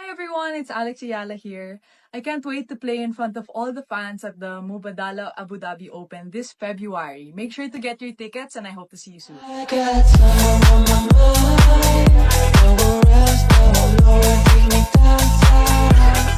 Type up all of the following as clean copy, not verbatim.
everyone, it's Alex Eala here. I can't wait to play in front of all the fans at the Mubadala Abu Dhabi Open this February. Make sure to get your tickets and I hope to see you soon. I got time on my mind. Nowhere else, no, nowhere, take me downtown.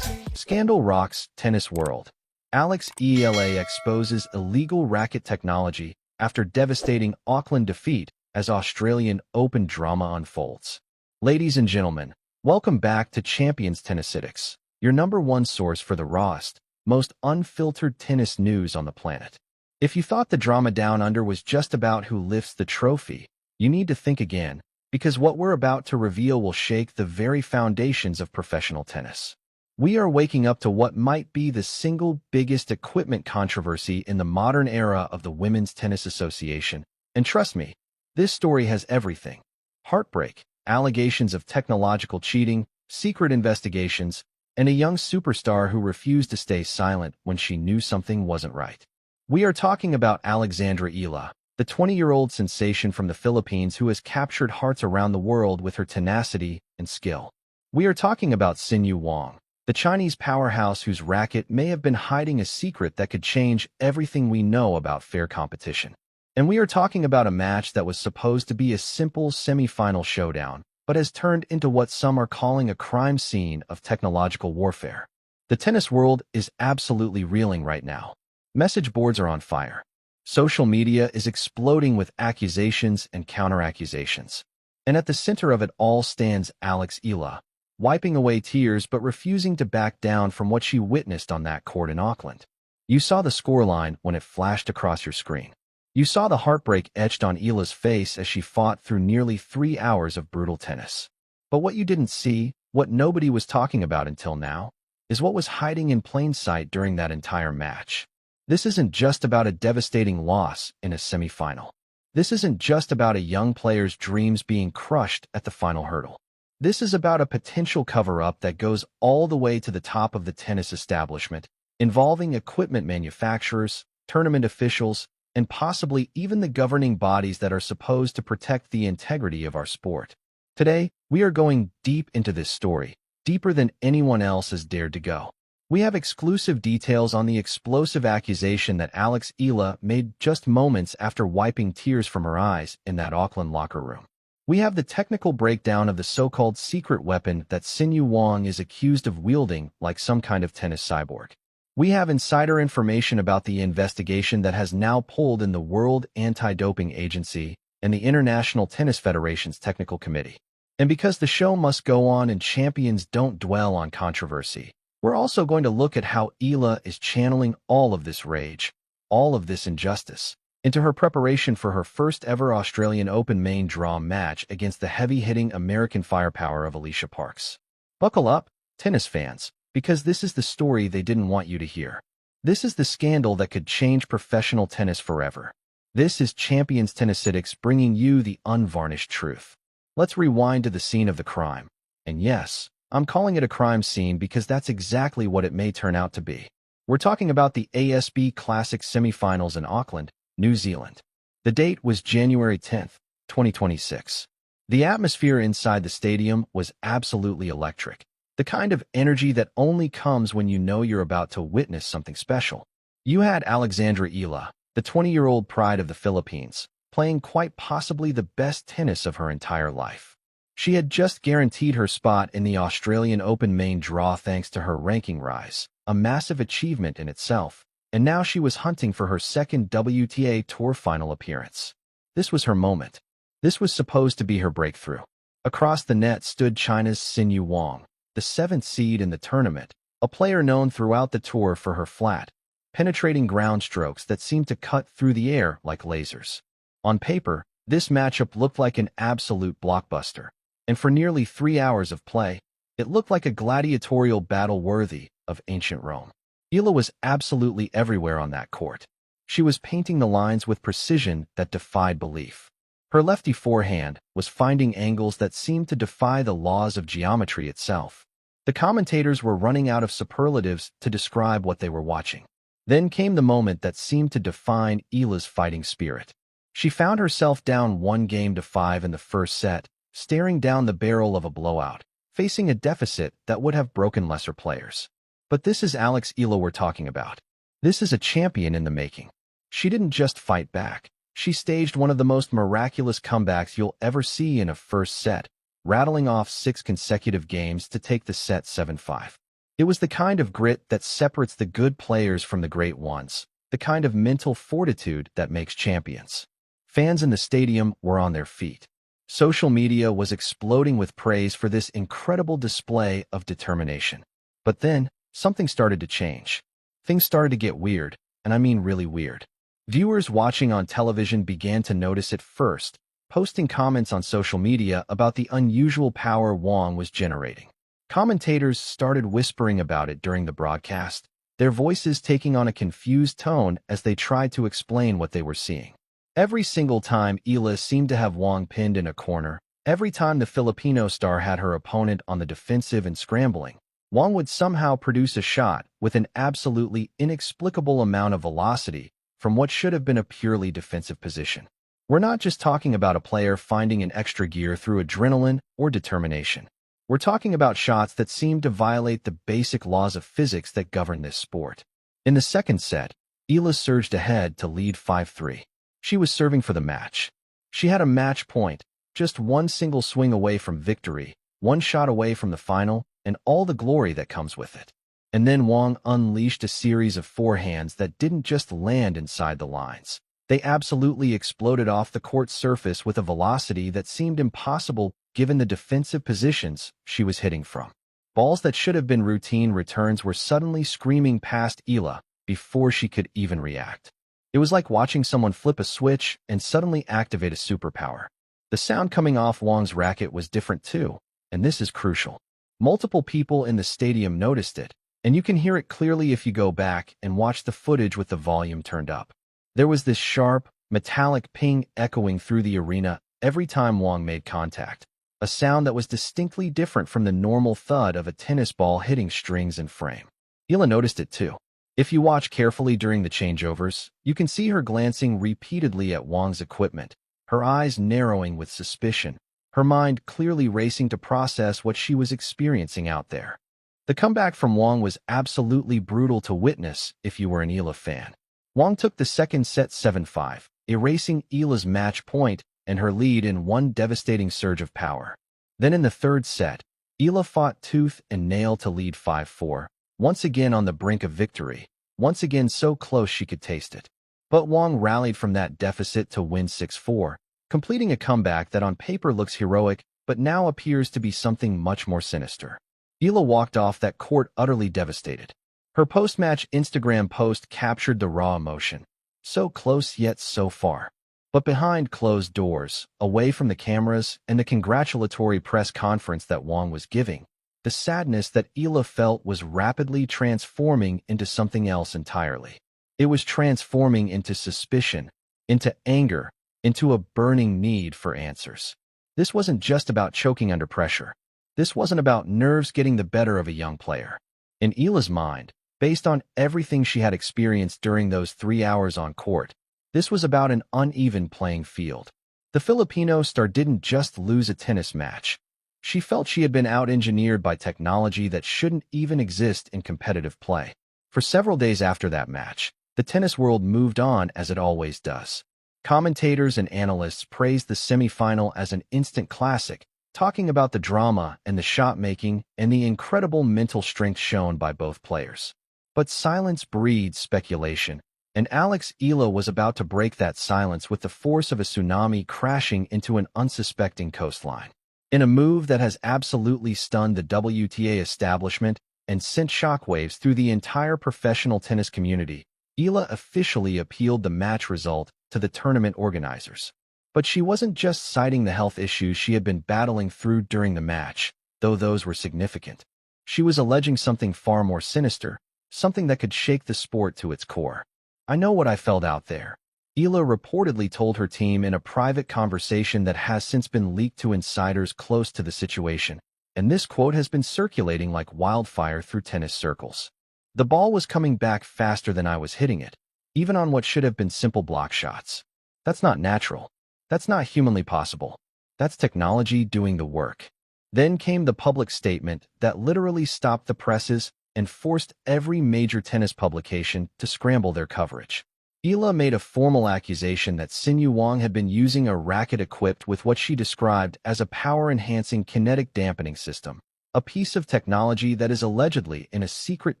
Scandal rocks tennis world. Alex Eala exposes illegal racket technology after devastating Auckland defeat as Australian Open drama unfolds. Ladies and gentlemen, welcome back to Champions Tennisitics, your #1 source for the rawest, most unfiltered tennis news on the planet. If you thought the drama down under was just about who lifts the trophy, you need to think again, because what we're about to reveal will shake the very foundations of professional tennis. We are waking up to what might be the single biggest equipment controversy in the modern era of the Women's Tennis Association. And trust me, this story has everything: heartbreak, allegations of technological cheating, secret investigations, and a young superstar who refused to stay silent when she knew something wasn't right. We are talking about Alexandra Eala, the 20-year-old sensation from the Philippines who has captured hearts around the world with her tenacity and skill. We are talking about Xinyu Wang, the Chinese powerhouse whose racket may have been hiding a secret that could change everything we know about fair competition. And we are talking about a match that was supposed to be a simple semi-final showdown, but has turned into what some are calling a crime scene of technological warfare. The tennis world is absolutely reeling right now. Message boards are on fire. Social media is exploding with accusations and counter-accusations. And at the center of it all stands Alex Eala, wiping away tears but refusing to back down from what she witnessed on that court in Auckland. You saw the scoreline when it flashed across your screen. You saw the heartbreak etched on Eala's face as she fought through nearly 3 hours of brutal tennis. But what you didn't see, what nobody was talking about until now, is what was hiding in plain sight during that entire match. This isn't just about a devastating loss in a semifinal. This isn't just about a young player's dreams being crushed at the final hurdle. This is about a potential cover-up that goes all the way to the top of the tennis establishment, involving equipment manufacturers, tournament officials, and possibly even the governing bodies that are supposed to protect the integrity of our sport. Today, we are going deep into this story, deeper than anyone else has dared to go. We have exclusive details on the explosive accusation that Alex Eala made just moments after wiping tears from her eyes in that Auckland locker room. We have the technical breakdown of the so-called secret weapon that Xinyu Wang is accused of wielding like some kind of tennis cyborg. We have insider information about the investigation that has now pulled in the World Anti-Doping Agency and the International Tennis Federation's Technical Committee. And because the show must go on and champions don't dwell on controversy, we're also going to look at how Eala is channeling all of this rage, all of this injustice, into her preparation for her first ever Australian Open main draw match against the heavy-hitting American firepower of Alicia Parks. Buckle up, tennis fans, because this is the story they didn't want you to hear. This is the scandal that could change professional tennis forever. This is Champions Tennisitics bringing you the unvarnished truth. Let's rewind to the scene of the crime. And yes, I'm calling it a crime scene because that's exactly what it may turn out to be. We're talking about the ASB Classic semifinals in Auckland, New Zealand. The date was January 10th, 2026. The atmosphere inside the stadium was absolutely electric. The kind of energy that only comes when you know you're about to witness something special. You had Alexandra Eala, the 20-year-old pride of the Philippines, playing quite possibly the best tennis of her entire life. She had just guaranteed her spot in the Australian Open main draw thanks to her ranking rise, a massive achievement in itself, and now she was hunting for her second WTA Tour final appearance. This was her moment. This was supposed to be her breakthrough. Across the net stood China's Xinyu Wang, the 7th seed in the tournament, a player known throughout the tour for her flat, penetrating ground strokes that seemed to cut through the air like lasers. On paper, this matchup looked like an absolute blockbuster, and for nearly 3 hours of play, it looked like a gladiatorial battle worthy of ancient Rome. Eala was absolutely everywhere on that court. She was painting the lines with precision that defied belief. Her lefty forehand was finding angles that seemed to defy the laws of geometry itself. The commentators were running out of superlatives to describe what they were watching. Then came the moment that seemed to define Eala's fighting spirit. She found herself down 1-5 in the first set, staring down the barrel of a blowout, facing a deficit that would have broken lesser players. But this is Alex Eala we're talking about. This is a champion in the making. She didn't just fight back. She staged one of the most miraculous comebacks you'll ever see in a first set, rattling off 6 consecutive games to take the set 7-5. It was the kind of grit that separates the good players from the great ones, the kind of mental fortitude that makes champions. Fans in the stadium were on their feet. Social media was exploding with praise for this incredible display of determination. But then, something started to change. Things started to get weird, and I mean really weird. Viewers watching on television began to notice it first, posting comments on social media about the unusual power Wong was generating. Commentators started whispering about it during the broadcast, their voices taking on a confused tone as they tried to explain what they were seeing. Every single time Eala seemed to have Wong pinned in a corner, every time the Filipino star had her opponent on the defensive and scrambling, Wong would somehow produce a shot with an absolutely inexplicable amount of velocity from what should have been a purely defensive position. We're not just talking about a player finding an extra gear through adrenaline or determination. We're talking about shots that seemed to violate the basic laws of physics that govern this sport. In the second set, Eala surged ahead to lead 5-3. She was serving for the match. She had a match point, just one single swing away from victory, one shot away from the final, and all the glory that comes with it. And then Wong unleashed a series of forehands that didn't just land inside the lines. They absolutely exploded off the court surface with a velocity that seemed impossible given the defensive positions she was hitting from. Balls that should have been routine returns were suddenly screaming past Eala before she could even react. It was like watching someone flip a switch and suddenly activate a superpower. The sound coming off Wong's racket was different too, and this is crucial. Multiple people in the stadium noticed it, and you can hear it clearly if you go back and watch the footage with the volume turned up. There was this sharp, metallic ping echoing through the arena every time Wong made contact, a sound that was distinctly different from the normal thud of a tennis ball hitting strings and frame. Eala noticed it too. If you watch carefully during the changeovers, you can see her glancing repeatedly at Wong's equipment, her eyes narrowing with suspicion, her mind clearly racing to process what she was experiencing out there. The comeback from Wong was absolutely brutal to witness if you were an Eala fan. Wong took the second set 7-5, erasing Eala's match point and her lead in one devastating surge of power. Then in the third set, Eala fought tooth and nail to lead 5-4, once again on the brink of victory, once again so close she could taste it. But Wong rallied from that deficit to win 6-4, completing a comeback that on paper looks heroic but now appears to be something much more sinister. Eala walked off that court utterly devastated. Her post-match Instagram post captured the raw emotion. So close yet so far. But behind closed doors, away from the cameras and the congratulatory press conference that Wong was giving, the sadness that Eala felt was rapidly transforming into something else entirely. It was transforming into suspicion, into anger, into a burning need for answers. This wasn't just about choking under pressure. This wasn't about nerves getting the better of a young player. In Eala's mind, based on everything she had experienced during those 3 hours on court, this was about an uneven playing field. The Filipino star didn't just lose a tennis match. She felt she had been out-engineered by technology that shouldn't even exist in competitive play. For several days after that match, the tennis world moved on as it always does. Commentators and analysts praised the semifinal as an instant classic, talking about the drama and the shot-making and the incredible mental strength shown by both players. But silence breeds speculation, and Alex Eala was about to break that silence with the force of a tsunami crashing into an unsuspecting coastline. In a move that has absolutely stunned the WTA establishment and sent shockwaves through the entire professional tennis community, Eala officially appealed the match result to the tournament organizers. But she wasn't just citing the health issues she had been battling through during the match, though those were significant. She was alleging something far more sinister, something that could shake the sport to its core. "I know what I felt out there," Eala reportedly told her team in a private conversation that has since been leaked to insiders close to the situation, and this quote has been circulating like wildfire through tennis circles. "The ball was coming back faster than I was hitting it, even on what should have been simple block shots. That's not natural. That's not humanly possible. That's technology doing the work." Then came the public statement that literally stopped the presses and forced every major tennis publication to scramble their coverage. Eala made a formal accusation that Sinyu Wang had been using a racket equipped with what she described as a power-enhancing kinetic dampening system, a piece of technology that is allegedly in a secret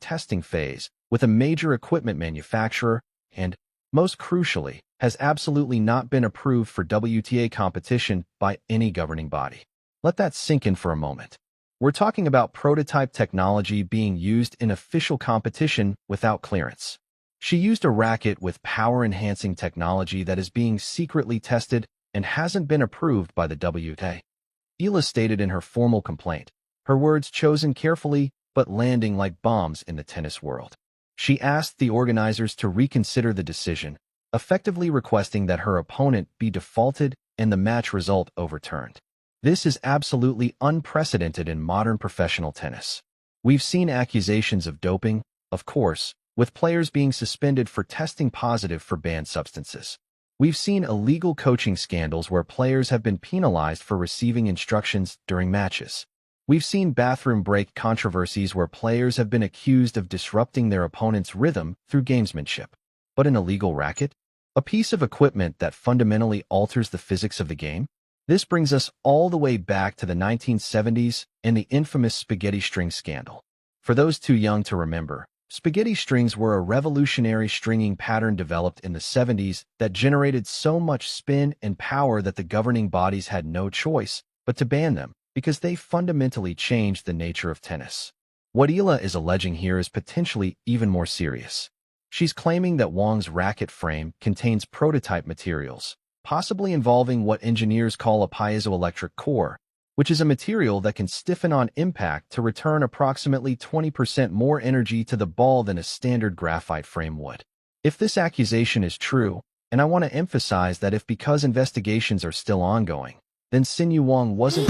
testing phase with a major equipment manufacturer and, most crucially, has absolutely not been approved for WTA competition by any governing body. Let that sink in for a moment. We're talking about prototype technology being used in official competition without clearance. She used a racket with power-enhancing technology that is being secretly tested and hasn't been approved by the WTA. Eala stated in her formal complaint, her words chosen carefully but landing like bombs in the tennis world. She asked the organizers to reconsider the decision, effectively requesting that her opponent be defaulted and the match result overturned. This is absolutely unprecedented in modern professional tennis. We've seen accusations of doping, of course, with players being suspended for testing positive for banned substances. We've seen illegal coaching scandals where players have been penalized for receiving instructions during matches. We've seen bathroom break controversies where players have been accused of disrupting their opponent's rhythm through gamesmanship. But an illegal racket? A piece of equipment that fundamentally alters the physics of the game? This brings us all the way back to the 1970s and the infamous spaghetti string scandal. For those too young to remember, spaghetti strings were a revolutionary stringing pattern developed in the 70s that generated so much spin and power that the governing bodies had no choice but to ban them because they fundamentally changed the nature of tennis. What Eala is alleging here is potentially even more serious. She's claiming that Wang's racket frame contains prototype materials, possibly involving what engineers call a piezoelectric core, which is a material that can stiffen on impact to return approximately 20% more energy to the ball than a standard graphite frame would. If this accusation is true, and I want to emphasize that if because investigations are still ongoing, then Sinyu Wang wasn't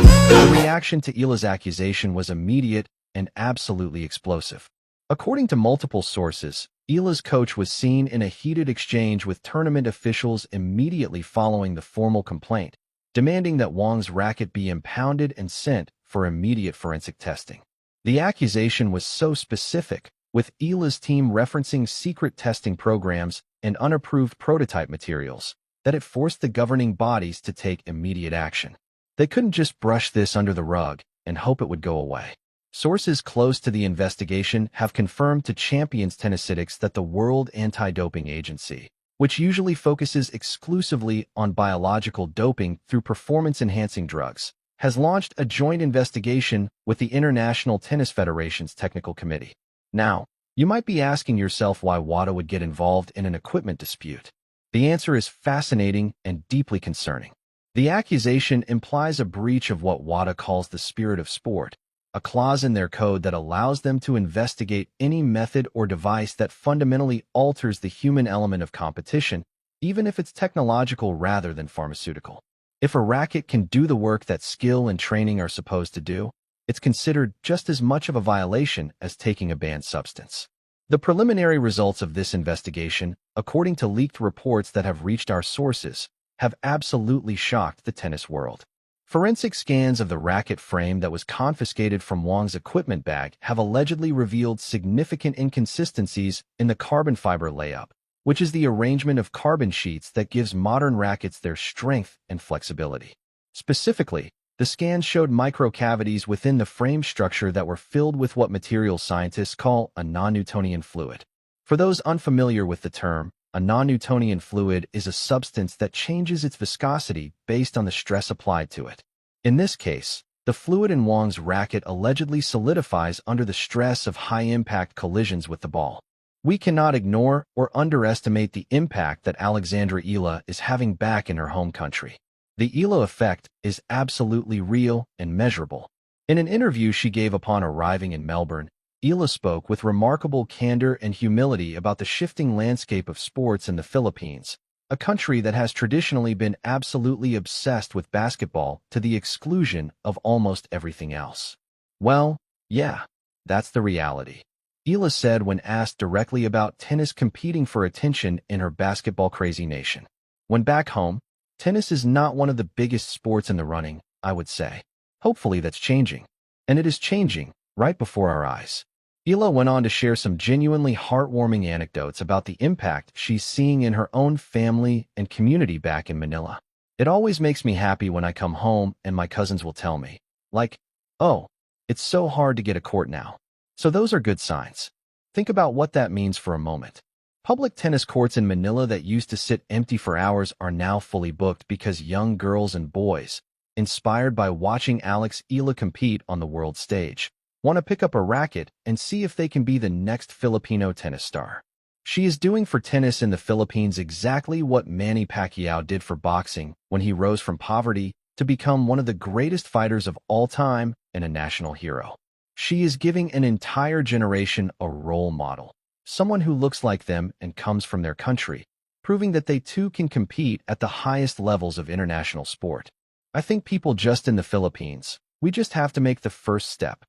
The reaction to Eala's accusation was immediate and absolutely explosive. According to multiple sources, Eala's coach was seen in a heated exchange with tournament officials immediately following the formal complaint, demanding that Wang's racket be impounded and sent for immediate forensic testing. The accusation was so specific, with Eala's team referencing secret testing programs and unapproved prototype materials, that it forced the governing bodies to take immediate action. They couldn't just brush this under the rug and hope it would go away. Sources close to the investigation have confirmed to Champions Tennisitics that the World Anti-Doping Agency, which usually focuses exclusively on biological doping through performance-enhancing drugs, has launched a joint investigation with the International Tennis Federation's Technical Committee. Now, you might be asking yourself why WADA would get involved in an equipment dispute. The answer is fascinating and deeply concerning. The accusation implies a breach of what WADA calls the spirit of sport, a clause in their code that allows them to investigate any method or device that fundamentally alters the human element of competition, even if it's technological rather than pharmaceutical. If a racket can do the work that skill and training are supposed to do, it's considered just as much of a violation as taking a banned substance. The preliminary results of this investigation, according to leaked reports that have reached our sources, have absolutely shocked the tennis world. Forensic scans of the racket frame that was confiscated from Wang's equipment bag have allegedly revealed significant inconsistencies in the carbon fiber layup, which is the arrangement of carbon sheets that gives modern rackets their strength and flexibility. Specifically, the scans showed microcavities within the frame structure that were filled with what materials scientists call a non-Newtonian fluid. For those unfamiliar with the term, a non-Newtonian fluid is a substance that changes its viscosity based on the stress applied to it. In this case, the fluid in Wang's racket allegedly solidifies under the stress of high-impact collisions with the ball. We cannot ignore or underestimate the impact that Alexandra Eala is having back in her home country. The Eala effect is absolutely real and measurable. In an interview she gave upon arriving in Melbourne, Eala spoke with remarkable candor and humility about the shifting landscape of sports in the Philippines, a country that has traditionally been absolutely obsessed with basketball to the exclusion of almost everything else. Well, yeah, that's the reality. Eala said when asked directly about tennis competing for attention in her basketball-crazy nation. When back home, tennis is not one of the biggest sports in the running, I would say. Hopefully that's changing. And it is changing, right before our eyes. Eala went on to share some genuinely heartwarming anecdotes about the impact she's seeing in her own family and community back in Manila. It always makes me happy when I come home and my cousins will tell me, like, oh, it's so hard to get a court now. So those are good signs. Think about what that means for a moment. Public tennis courts in Manila that used to sit empty for hours are now fully booked because young girls and boys, inspired by watching Alex Eala compete on the world stage, want to pick up a racket and see if they can be the next Filipino tennis star. She is doing for tennis in the Philippines exactly what Manny Pacquiao did for boxing when he rose from poverty to become one of the greatest fighters of all time and a national hero. She is giving an entire generation a role model, someone who looks like them and comes from their country, proving that they too can compete at the highest levels of international sport. I think people just in the Philippines, we just have to make the first step.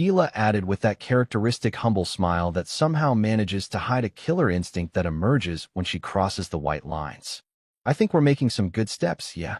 Eala added with that characteristic humble smile that somehow manages to hide a killer instinct that emerges when she crosses the white lines. I think we're making some good steps, yeah.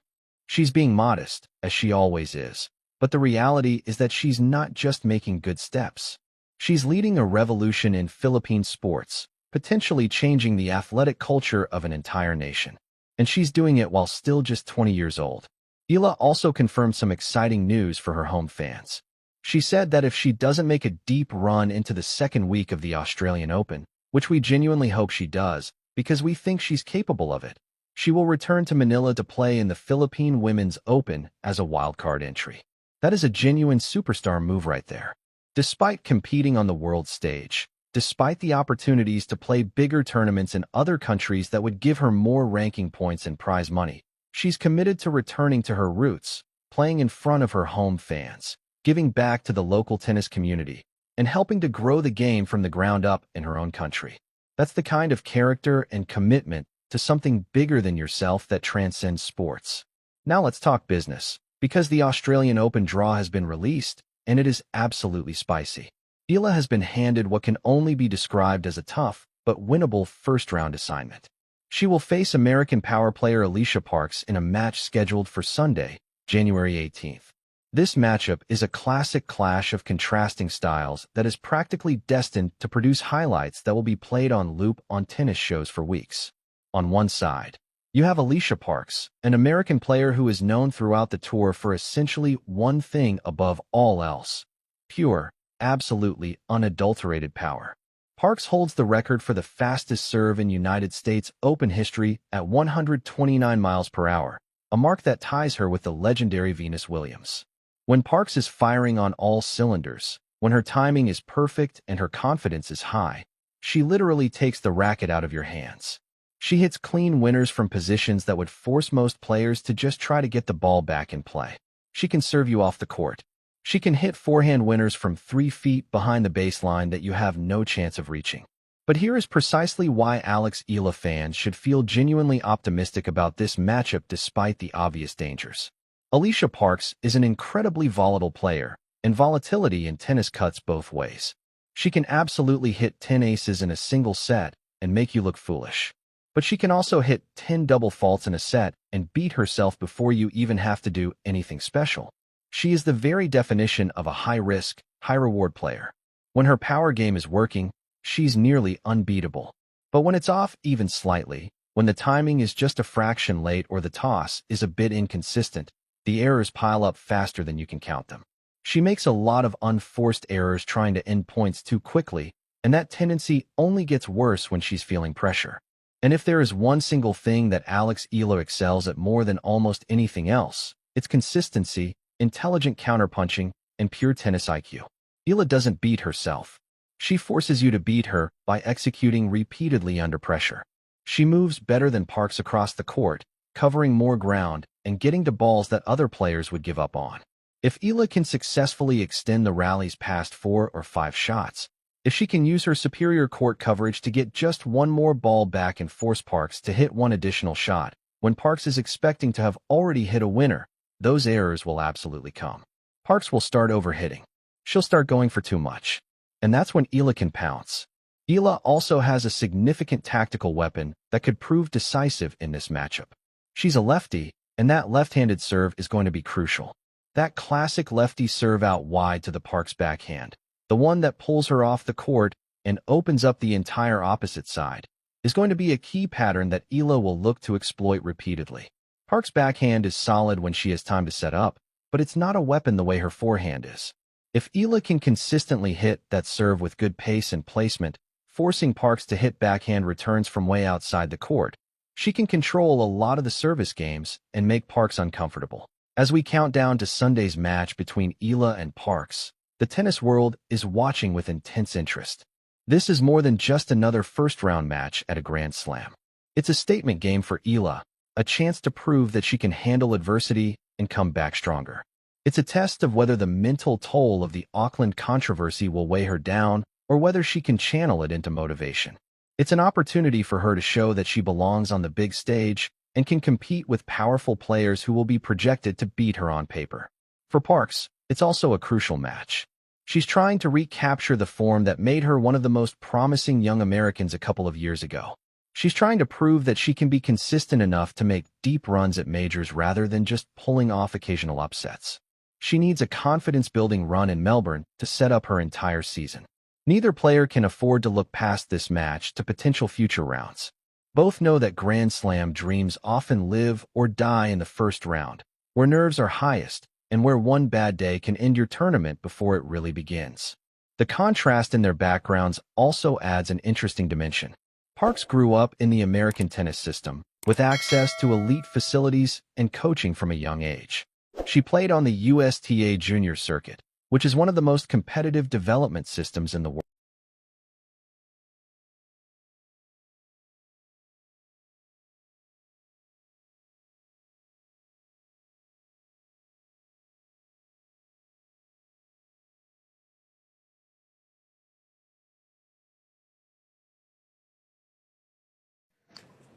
She's being modest, as she always is. But the reality is that she's not just making good steps. She's leading a revolution in Philippine sports, potentially changing the athletic culture of an entire nation. And she's doing it while still just 20 years old. Eala also confirmed some exciting news for her home fans. She said that if she doesn't make a deep run into the second week of the Australian Open, which we genuinely hope she does, because we think she's capable of it, she will return to Manila to play in the Philippine Women's Open as a wildcard entry. That is a genuine superstar move right there. Despite competing on the world stage, despite the opportunities to play bigger tournaments in other countries that would give her more ranking points and prize money, she's committed to returning to her roots, playing in front of her home fans, giving back to the local tennis community, and helping to grow the game from the ground up in her own country. That's the kind of character and commitment to something bigger than yourself that transcends sports. Now let's talk business. Because the Australian Open draw has been released, and it is absolutely spicy. Eala has been handed what can only be described as a tough, but winnable first-round assignment. She will face American power player Alicia Parks in a match scheduled for Sunday, January 18th. This matchup is a classic clash of contrasting styles that is practically destined to produce highlights that will be played on loop on tennis shows for weeks. On one side, you have Alicia Parks, an American player who is known throughout the tour for essentially one thing above all else: pure, absolutely unadulterated power. Parks holds the record for the fastest serve in United States Open history at 129 miles per hour, a mark that ties her with the legendary Venus Williams. When Parks is firing on all cylinders, when her timing is perfect and her confidence is high, she literally takes the racket out of your hands. She hits clean winners from positions that would force most players to just try to get the ball back in play. She can serve you off the court. She can hit forehand winners from 3 feet behind the baseline that you have no chance of reaching. But here is precisely why Alex Eala fans should feel genuinely optimistic about this matchup despite the obvious dangers. Alicia Parks is an incredibly volatile player, and volatility in tennis cuts both ways. She can absolutely hit 10 aces in a single set and make you look foolish. But she can also hit 10 double faults in a set and beat herself before you even have to do anything special. She is the very definition of a high-risk, high-reward player. When her power game is working, she's nearly unbeatable. But when it's off even slightly, when the timing is just a fraction late or the toss is a bit inconsistent, the errors pile up faster than you can count them. She makes a lot of unforced errors trying to end points too quickly, and that tendency only gets worse when she's feeling pressure. And if there is one single thing that Alex Eala excels at more than almost anything else, it's consistency, intelligent counterpunching, and pure tennis IQ. Eala doesn't beat herself. She forces you to beat her by executing repeatedly under pressure. She moves better than Parks across the court, covering more ground and getting to balls that other players would give up on. If Eala can successfully extend the rallies past 4 or 5 shots, if she can use her superior court coverage to get just one more ball back and force Parks to hit one additional shot, when Parks is expecting to have already hit a winner, those errors will absolutely come. Parks will start overhitting. She'll start going for too much. and that's when Eala can pounce. Eala also has a significant tactical weapon that could prove decisive in this matchup. She's a lefty, and that left-handed serve is going to be crucial. That classic lefty serve out wide to the Park's backhand, the one that pulls her off the court and opens up the entire opposite side, is going to be a key pattern that Eala will look to exploit repeatedly. Park's backhand is solid when she has time to set up, but it's not a weapon the way her forehand is. If Eala can consistently hit that serve with good pace and placement, forcing Parks to hit backhand returns from way outside the court, she can control a lot of the service games and make Parks uncomfortable. As we count down to Sunday's match between Eala and Parks, the tennis world is watching with intense interest. This is more than just another first-round match at a Grand Slam. It's a statement game for Eala, a chance to prove that she can handle adversity and come back stronger. It's a test of whether the mental toll of the Auckland controversy will weigh her down or whether she can channel it into motivation. It's an opportunity for her to show that she belongs on the big stage and can compete with powerful players who will be projected to beat her on paper. For Parks, it's also a crucial match. She's trying to recapture the form that made her one of the most promising young Americans a couple of years ago. She's trying to prove that she can be consistent enough to make deep runs at majors rather than just pulling off occasional upsets. She needs a confidence-building run in Melbourne to set up her entire season. Neither player can afford to look past this match to potential future rounds. Both know that Grand Slam dreams often live or die in the first round, where nerves are highest and where one bad day can end your tournament before it really begins. The contrast in their backgrounds also adds an interesting dimension. Parks grew up in the American tennis system, with access to elite facilities and coaching from a young age. She played on the USTA junior circuit, which is one of the most competitive development systems in the world.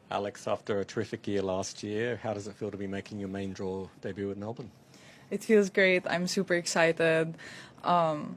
Alex, after a terrific year last year, how does it feel to be making your main draw debut at Melbourne? It feels great. I'm super excited. Coming